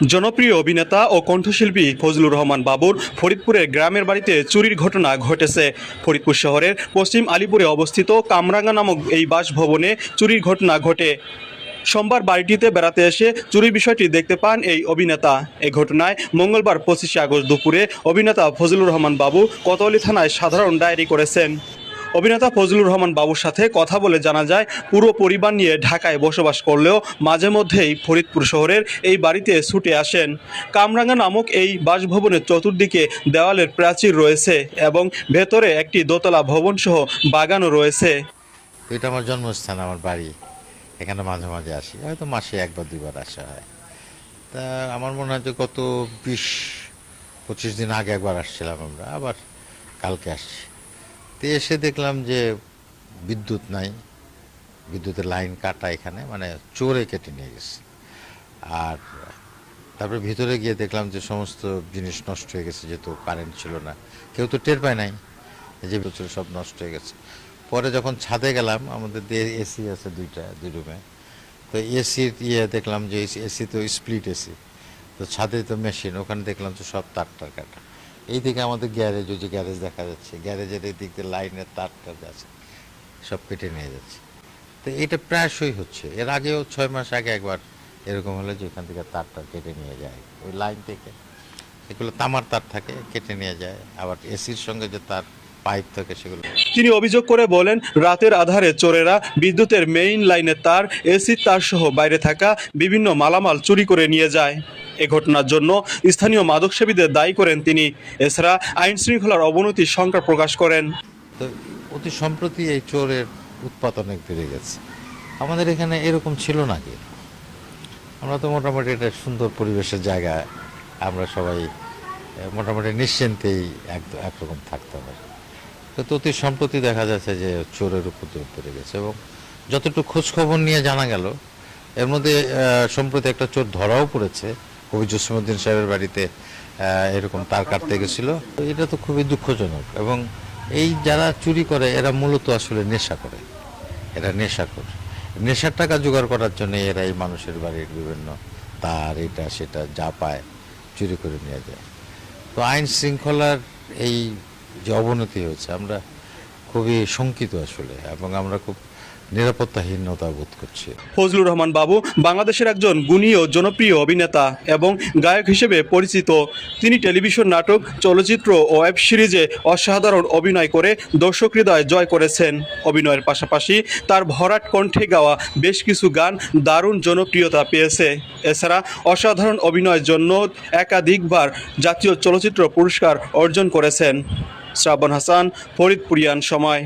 জনপ্রিয় অভিনেতা ও কণ্ঠশিল্পী ফজলুর রহমান বাবুর ফরিদপুরের গ্রামের বাড়িতে চুরির ঘটনা ঘটেছে। ফরিদপুর শহরের পশ্চিম আলীপুরে অবস্থিত কামরাঙ্গা নামক এই বাসভবনে চুরির ঘটনা ঘটে। সোমবার বাড়িটিতে বেড়াতে এসে চুরির বিষয়টি দেখতে পান এই অভিনেতা। এই ঘটনায় মঙ্গলবার 25শে আগস্ট দুপুরে অভিনেতা ফজলুর রহমান বাবু কোতোয়ালি থানায় সাধারণ ডায়েরি করেছেন। অভিনেতা ফজলুর রহমান বাবুর সাথে কথা বলে জানা যায়, পুরো পরিবার নিয়ে ঢাকায় বসবাস করলেও মাঝে মধ্যেই ফরিদপুর শহরের এই বাড়িতে ছুটে আসেন। কামরাঙ্গা নামক এই বাসভবনের চতুর্দিকে দেওয়ালের প্রাচীর রয়েছে এবং ভেতরে একটি দোতলা ভবনসহ বাগানও রয়েছে। এটা আমার জন্মস্থান, আমার বাড়ি। এখানে মাঝে মাঝে আসি, হয়তো মাসে একবার দুইবার আসা হয়। তা আমার মনে হয় যে গত 20-25 দিন আগে একবার আসছিলাম আমরা, আবার কালকে আসছি। তো এসে দেখলাম যে বিদ্যুৎ নাই, বিদ্যুতের লাইন কাটা, এখানে মানে চোরে কেটে নিয়ে গেছে। আর তারপরে ভিতরে গিয়ে দেখলাম যে সমস্ত জিনিস নষ্ট হয়ে গেছে, যেহেতু কারেন্ট ছিল না, কেউ তো টের পায় নাই যে ভিতরে সব নষ্ট হয়ে গেছে। পরে যখন ছাদে গেলাম, আমাদের এসি আছে দুই রুমে, তো এসির দেখলাম যে এসি তো স্প্লিট এসি, তো ছাদে তো মেশিন, ওখানে দেখলাম তো সব তার কাটা। এইদিকে আমাদের গ্যারেজ, ওই যে গ্যারেজ দেখা যাচ্ছে, গ্যারেজের এই দিক দিয়ে লাইনের তার আছে, সব কেটে নিয়ে যাচ্ছে। তো এটা প্রায়শই হচ্ছে, এর আগেও 6 মাস আগে একবার এরকম হলে যে এখান থেকে তারটা কেটে নিয়ে যায়, ওই লাইন থেকে এগুলো তামার তার থাকে, কেটে নিয়ে যায়। আবার এসির সঙ্গে যে তার পাইপ থাকে সেগুলো। তিনি অভিযোগ করে বলেন, রাতের আধারে চোরেরা বিদ্যুতের মেইন লাইনের তার, এসির তার সহ বাইরে থাকা বিভিন্ন মালামাল চুরি করে নিয়ে যায়। এ ঘটনার জন্য স্থানীয় মাদকসেবীদের দায়ী করেন তিনি। এছাড়া আইন শৃঙ্খলার অবনতির শঙ্কা প্রকাশ করেন। তো অতি সম্প্রতি এই চোরের উৎপাত অনেক বেড়ে গেছে। আমাদের এখানে এরকম ছিল না কি, আমরা তো মোটামুটি একটা সুন্দর পরিবেশের জায়গা, আমরা সবাই মোটামুটি নিশ্চিন্তেই একরকম থাকতে পারি। তো অতি সম্প্রতি দেখা যাচ্ছে যে চোরের উপদ্রব বেড়ে গেছে, এবং যতটুকু খোঁজখবর নিয়ে জানা গেল, এর মধ্যে সম্প্রতি একটা চোর ধরাও পড়েছে। কবি জসিমউদ্দিন সাহেবের বাড়িতে এরকম তার কাটতে গেছিল। তো এটা তো খুবই দুঃখজনক, এবং এই যারা চুরি করে এরা মূলত আসলে নেশা করে, এরা নেশাখোর। নেশার টাকা জোগাড় করার জন্য এরা এই মানুষের বাড়ির বিভিন্ন তার, এটা সেটা যা পায় চুরি করে নিয়ে যায়। তো আইন শৃঙ্খলার এই যে অবনতি হয়েছে, আমরা খুবই শঙ্কিত আসলে, এবং আমরা খুব নিরাপত্তাহীনতা বোধ করছি। ফজলুর রহমান বাবু বাংলাদেশের একজন গুণী ও জনপ্রিয় অভিনেতা এবং গায়ক হিসেবে পরিচিত। তিনি টেলিভিশন নাটক, চলচ্চিত্র ও ওয়েব সিরিজে অসাধারণ অভিনয় করে দর্শক হৃদয় জয় করেছেন। অভিনয়ের পাশাপাশি তার ভরাট কণ্ঠে গাওয়া বেশ কিছু গান দারুণ জনপ্রিয়তা পেয়েছে। এছাড়া অসাধারণ অভিনয়ের জন্য একাধিকবার জাতীয় চলচ্চিত্র পুরস্কার অর্জন করেছেন। শ্রাবণ হাসান, ফরিদপুরিয়ান সময়।